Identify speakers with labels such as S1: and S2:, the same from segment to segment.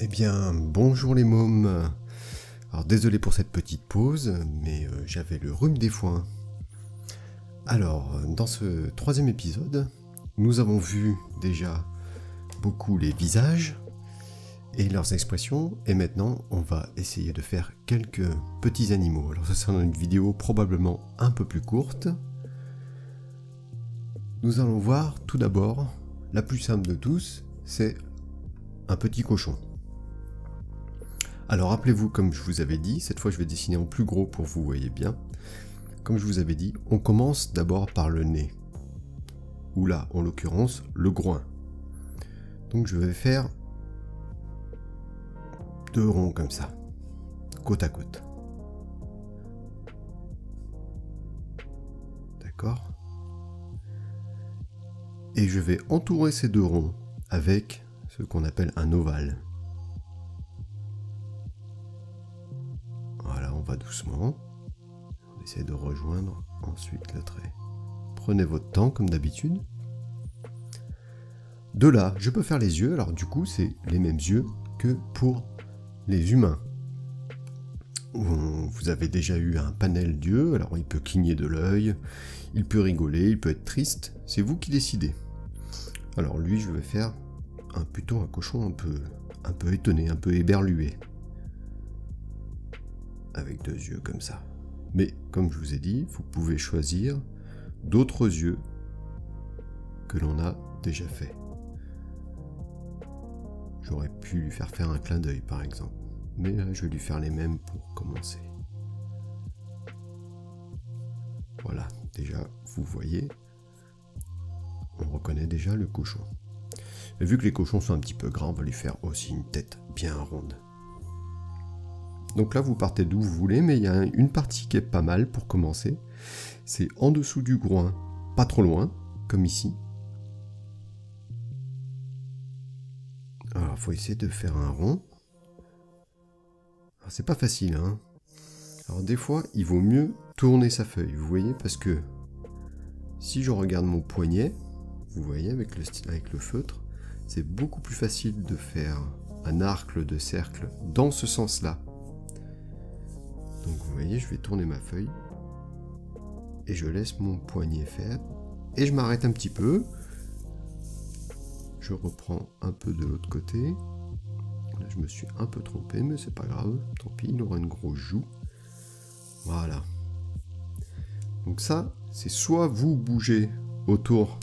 S1: Eh bien, bonjour les mômes. Alors désolé pour cette petite pause, mais j'avais le rhume des foins. Alors, dans ce troisième épisode, nous avons vu déjà beaucoup les visages et leurs expressions, et maintenant on va essayer de faire quelques petits animaux. Alors ce sera une vidéo probablement un peu plus courte. Nous allons voir tout d'abord, la plus simple de tous, c'est un petit cochon. Alors rappelez-vous, comme je vous avais dit, cette fois je vais dessiner en plus gros pour que vous voyez bien. Comme je vous avais dit, on commence d'abord par le nez. Ou là, en l'occurrence, le groin. Donc je vais faire 2 ronds comme ça, côte à côte. D'accord ? Et je vais entourer ces 2 ronds avec ce qu'on appelle un ovale. Voilà, on va doucement. On essaie de rejoindre ensuite le trait. Prenez votre temps comme d'habitude. De là, je peux faire les yeux. Alors du coup, c'est les mêmes yeux que pour les humains. Vous avez déjà eu un panel d'yeux. Alors il peut cligner de l'œil, il peut rigoler, il peut être triste. C'est vous qui décidez. Alors lui, je vais faire plutôt un cochon un peu étonné, un peu éberlué. Avec 2 yeux comme ça. Mais comme je vous ai dit, vous pouvez choisir d'autres yeux que l'on a déjà fait. J'aurais pu lui faire un clin d'œil par exemple. Mais là, je vais lui faire les mêmes pour commencer. Voilà, déjà, vous voyez, on reconnaît déjà le cochon. Et vu que les cochons sont un petit peu grands, on va lui faire aussi une tête bien ronde. Donc là, vous partez d'où vous voulez, mais il y a une partie qui est pas mal pour commencer. C'est en dessous du groin, pas trop loin, comme ici. Alors, il faut essayer de faire un rond. Alors, c'est pas facile, hein. Alors, des fois, il vaut mieux tourner sa feuille, vous voyez, parce que si je regarde mon poignet, vous voyez, avec le feutre, c'est beaucoup plus facile de faire un arc de cercle dans ce sens-là. Donc vous voyez, je vais tourner ma feuille et je laisse mon poignet faire et je m'arrête un petit peu. Je reprends un peu de l'autre côté. Là, je me suis un peu trompé, mais c'est pas grave. Tant pis, il aura une grosse joue. Voilà. Donc ça, c'est soit vous bougez autour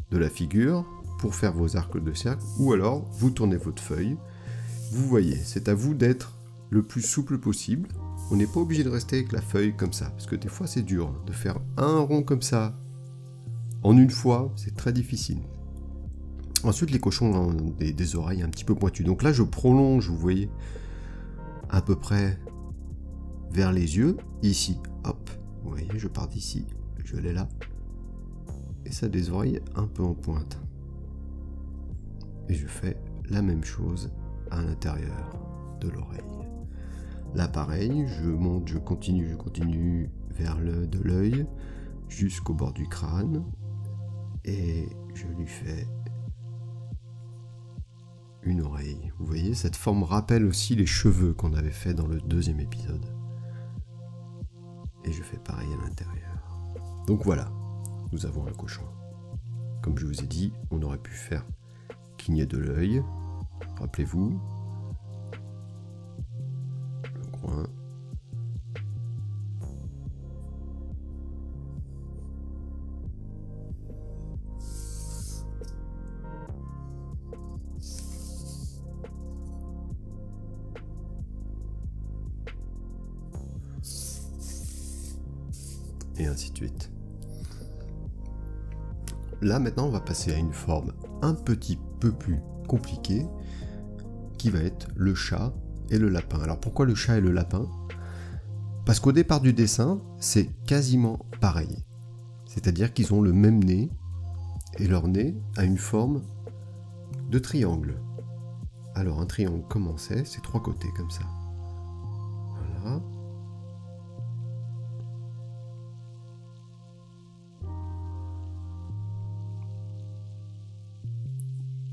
S1: de la figure pour faire vos arcs de cercle, ou alors vous tournez votre feuille. Vous voyez, c'est à vous d'être le plus souple possible. On n'est pas obligé de rester avec la feuille comme ça, parce que des fois c'est dur de faire un rond comme ça en une fois, c'est très difficile. Ensuite, les cochons ont des oreilles un petit peu pointues. Donc là, je prolonge, vous voyez, à peu près vers les yeux, ici. Hop, vous voyez, je pars d'ici, je l'ai là. Et ça a des oreilles un peu en pointe. Et je fais la même chose à l'intérieur de l'oreille. Là pareil, je monte, je continue vers de l'œil jusqu'au bord du crâne et je lui fais une oreille. Vous voyez, cette forme rappelle aussi les cheveux qu'on avait fait dans le 2e épisode. Et je fais pareil à l'intérieur. Donc voilà, nous avons un cochon. Comme je vous ai dit, on aurait pu faire cligner de l'œil. Rappelez-vous. Le groin. Et ainsi de suite. Là maintenant on va passer à une forme un petit peu plus compliquée qui va être le chat et le lapin. Alors pourquoi le chat et le lapin? Parce qu'au départ du dessin c'est quasiment pareil. C'est-à-dire qu'ils ont le même nez et leur nez a une forme de triangle Alors un triangle commençait, c'est 3 côtés comme ça. Voilà.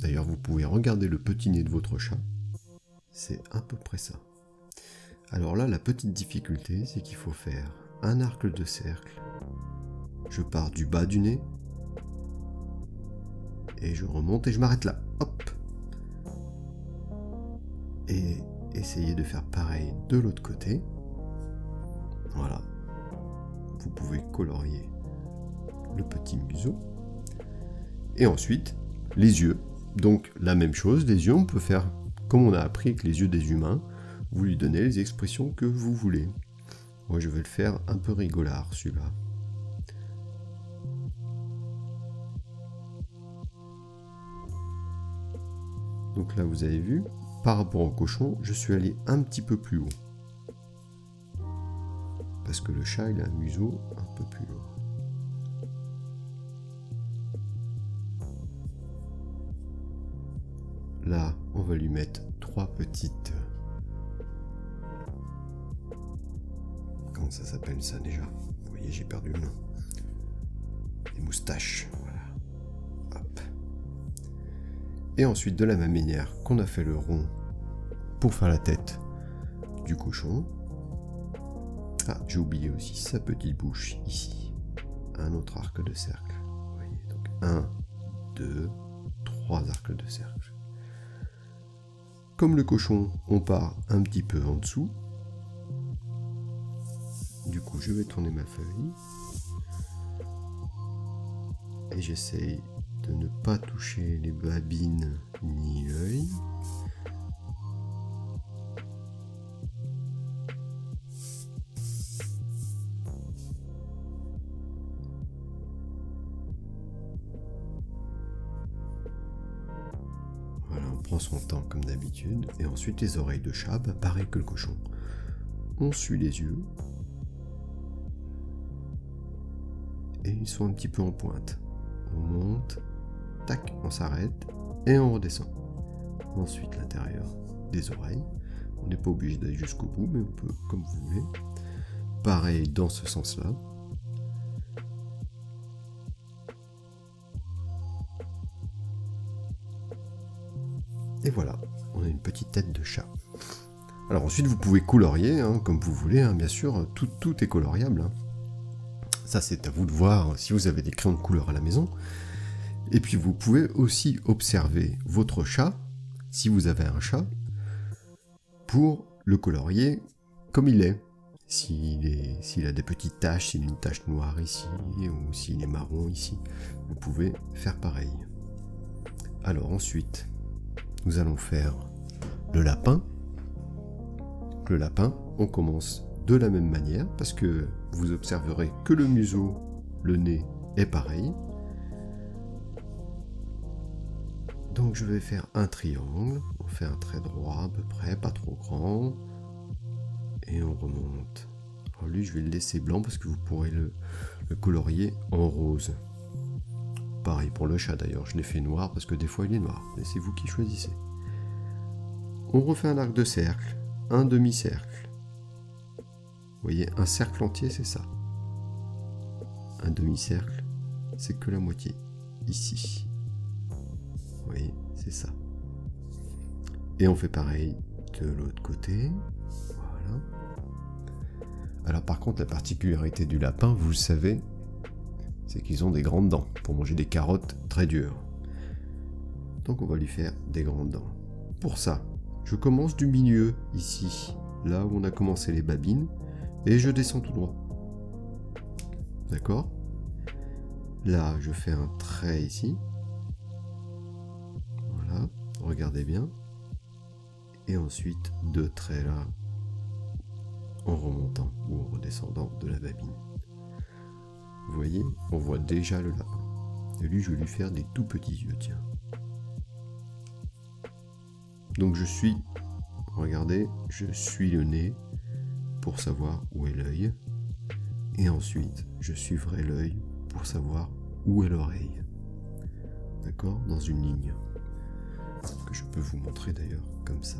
S1: D'ailleurs, vous pouvez regarder le petit nez de votre chat. C'est à peu près ça. Alors là, la petite difficulté, c'est qu'il faut faire un arc de cercle. Je pars du bas du nez. Et je remonte et je m'arrête là. Hop. Et essayez de faire pareil de l'autre côté. Voilà. Vous pouvez colorier le petit museau. Et ensuite, les yeux. Donc la même chose, les yeux, on peut faire comme on a appris avec les yeux des humains. Vous lui donnez les expressions que vous voulez. Moi, je vais le faire un peu rigolard, celui-là. Donc là, vous avez vu, par rapport au cochon, je suis allé un petit peu plus haut. Parce que le chat, il a un museau un peu plus haut. Là, on va lui mettre 3 petites... Comment ça s'appelle ça déjà? Vous voyez, j'ai perdu le nom. Des moustaches, voilà. Hop. Et ensuite, de la même manière qu'on a fait le rond pour faire la tête du cochon. Ah, j'ai oublié aussi sa petite bouche ici. Un autre arc de cercle. Vous voyez, donc 1, 2, 3 arcs de cercle. Comme le cochon, on part un petit peu en dessous. Du coup, je vais tourner ma feuille. Et j'essaye de ne pas toucher les babines ni l'œil. Voilà, on prend son temps comme d'habitude. Et ensuite, les oreilles de chat, bah, pareil que le cochon. On suit les yeux. Et ils sont un petit peu en pointe. On monte, tac, on s'arrête et on redescend. Ensuite l'intérieur des oreilles. On n'est pas obligé d'aller jusqu'au bout, mais on peut comme vous voulez. Pareil dans ce sens-là. Et voilà, on a une petite tête de chat. Alors ensuite vous pouvez colorier, hein, comme vous voulez, hein, bien sûr, tout est coloriable. Hein. Ça, c'est à vous de voir si vous avez des crayons de couleur à la maison. Et puis, vous pouvez aussi observer votre chat, si vous avez un chat, pour le colorier comme il est. S'il a des petites taches, s'il a une tache noire ici, ou s'il est marron ici, vous pouvez faire pareil. Alors ensuite, nous allons faire le lapin. Le lapin, on commence de la même manière, parce que vous observerez que le museau, le nez est pareil. Donc je vais faire un triangle, on fait un trait droit à peu près, pas trop grand, et on remonte. Alors lui je vais le laisser blanc parce que vous pourrez le colorier en rose. Pareil pour le chat d'ailleurs, je l'ai fait noir parce que des fois il est noir, mais c'est vous qui choisissez. On refait un arc de cercle, un demi-cercle. Vous voyez, un cercle entier, c'est ça. Un demi-cercle, c'est que la moitié. Ici. Vous voyez, c'est ça. Et on fait pareil de l'autre côté. Voilà. Alors par contre, la particularité du lapin, vous le savez, c'est qu'ils ont des grandes dents pour manger des carottes très dures. Donc on va lui faire des grandes dents. Pour ça, je commence du milieu, ici, là où on a commencé les babines. Et je descends tout droit. D'accord? Là, je fais un trait ici. Voilà, regardez bien. Et ensuite, 2 traits là, en remontant ou en redescendant de la babine. Vous voyez, on voit déjà le lapin. Et lui, je vais lui faire des tout petits yeux, tiens. Donc je suis, regardez, je suis le nez pour savoir où est l'œil. Et ensuite, je suivrai l'œil pour savoir où est l'oreille. D'accord? Dans une ligne. que je peux vous montrer d'ailleurs comme ça.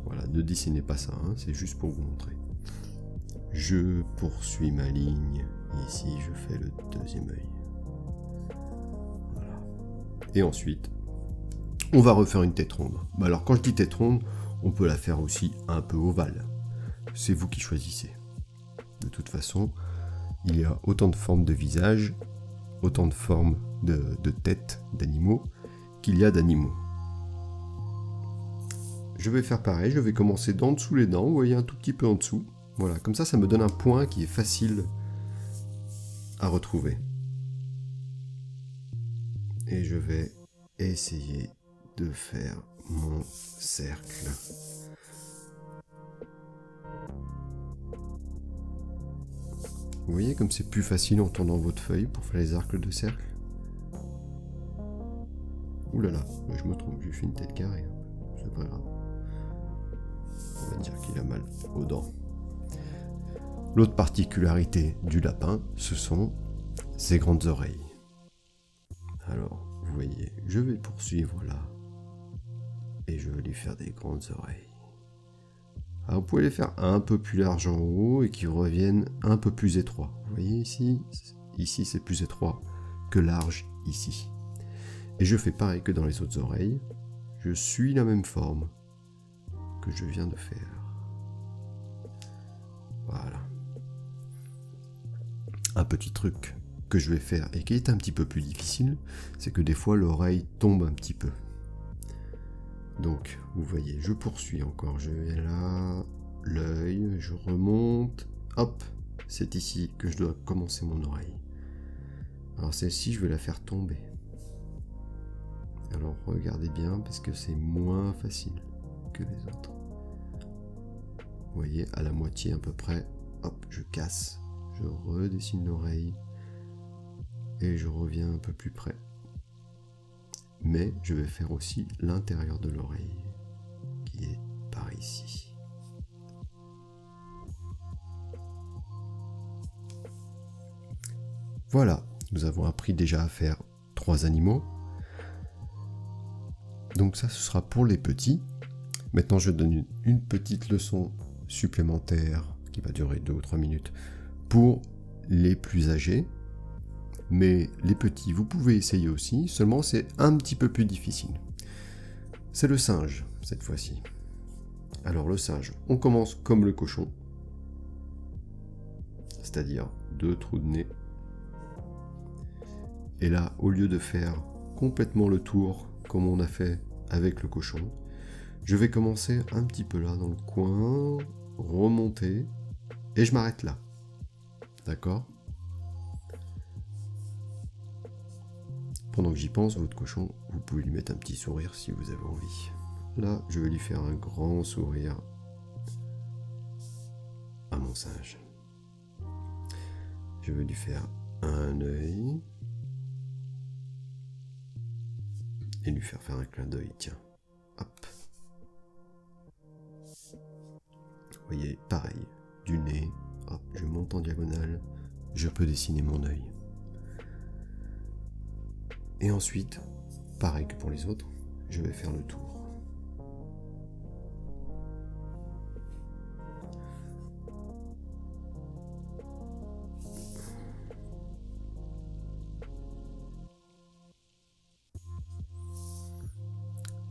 S1: Voilà, ne dessinez pas ça, hein, c'est juste pour vous montrer. Je poursuis ma ligne, ici je fais le deuxième œil. Voilà. Et ensuite, on va refaire une tête ronde. Bah alors quand je dis tête ronde, on peut la faire aussi un peu ovale. C'est vous qui choisissez. De toute façon, il y a autant de formes de visage, autant de formes de têtes d'animaux qu'il y a d'animaux. Je vais faire pareil, je vais commencer d'en dessous les dents, vous voyez un tout petit peu en dessous. Voilà, comme ça me donne un point qui est facile à retrouver. Et je vais essayer de faire mon cercle. Vous voyez comme c'est plus facile en tournant votre feuille pour faire les arcs de cercle. Ouh là là, je me trompe, j'ai fait une tête carrée. C'est pas grave. On va dire qu'il a mal aux dents. L'autre particularité du lapin, ce sont ses grandes oreilles. Alors, vous voyez, je vais poursuivre là. Et je vais lui faire des grandes oreilles. Alors, vous pouvez les faire un peu plus larges en haut et qui reviennent un peu plus étroits. Vous voyez ici, ici c'est plus étroit que large ici. Et je fais pareil que dans les autres oreilles. Je suis la même forme que je viens de faire. Voilà. Un petit truc que je vais faire et qui est un petit peu plus difficile, c'est que des fois l'oreille tombe un petit peu. Donc, vous voyez, je poursuis encore, je vais là, l'œil, je remonte, hop, c'est ici que je dois commencer mon oreille. Alors celle-ci, je vais la faire tomber. Alors regardez bien, parce que c'est moins facile que les autres. Vous voyez, à la moitié à peu près, hop, je casse, je redessine l'oreille, et je reviens un peu plus près. Mais je vais faire aussi l'intérieur de l'oreille, qui est par ici. Voilà, nous avons appris déjà à faire 3 animaux. Donc ça, ce sera pour les petits. Maintenant, je donne une petite leçon supplémentaire, qui va durer 2 ou 3 minutes, pour les plus âgés. Mais les petits, vous pouvez essayer aussi, seulement c'est un petit peu plus difficile. C'est le singe, cette fois-ci. Alors le singe, on commence comme le cochon, c'est-à-dire 2 trous de nez. Et là, au lieu de faire complètement le tour, comme on a fait avec le cochon, je vais commencer un petit peu là, dans le coin, remonter, et je m'arrête là. D'accord ? Pendant que j'y pense, votre cochon, vous pouvez lui mettre un petit sourire si vous avez envie. Là, je vais lui faire un grand sourire à mon singe. Je vais lui faire un œil et lui faire un clin d'œil. Tiens, hop. Vous voyez, pareil, du nez, hop, je monte en diagonale, je peux dessiner mon œil. Et ensuite, pareil que pour les autres, je vais faire le tour.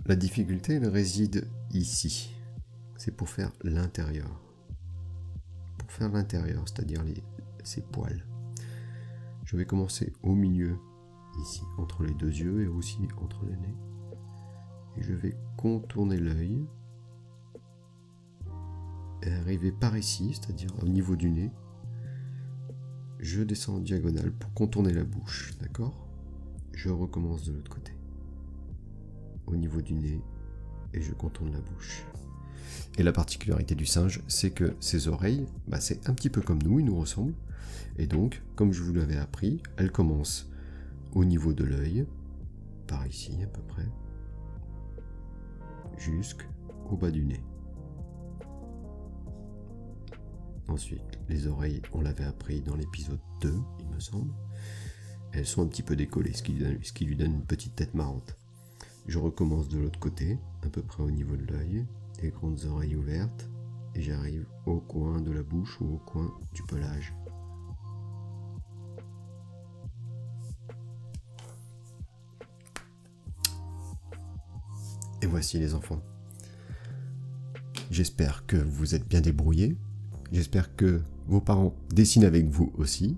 S1: La difficulté, elle réside ici. C'est pour faire l'intérieur. Pour faire l'intérieur, c'est-à-dire ces poils. Je vais commencer au milieu, ici, entre les 2 yeux et aussi entre le nez. Et je vais contourner l'œil. Et arriver par ici, c'est-à-dire au niveau du nez. Je descends en diagonale pour contourner la bouche, d'accord ? Je recommence de l'autre côté. Au niveau du nez, et je contourne la bouche. Et la particularité du singe, c'est que ses oreilles, c'est un petit peu comme nous, ils nous ressemblent. Et donc, comme je vous l'avais appris, elles commencent au niveau de l'œil, par ici à peu près, jusqu'au bas du nez. Ensuite, les oreilles, on l'avait appris dans l'épisode 2, il me semble. Elles sont un petit peu décollées, ce qui lui donne une petite tête marrante. Je recommence de l'autre côté, à peu près au niveau de l'œil, les grandes oreilles ouvertes, et j'arrive au coin de la bouche ou au coin du pelage. Et voici les enfants. J'espère que vous êtes bien débrouillés. J'espère que vos parents dessinent avec vous aussi.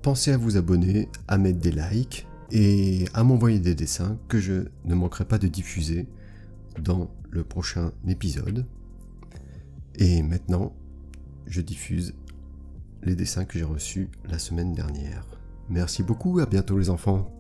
S1: Pensez à vous abonner, à mettre des likes et à m'envoyer des dessins que je ne manquerai pas de diffuser dans le prochain épisode. Et maintenant, je diffuse les dessins que j'ai reçus la semaine dernière. Merci beaucoup, à bientôt les enfants.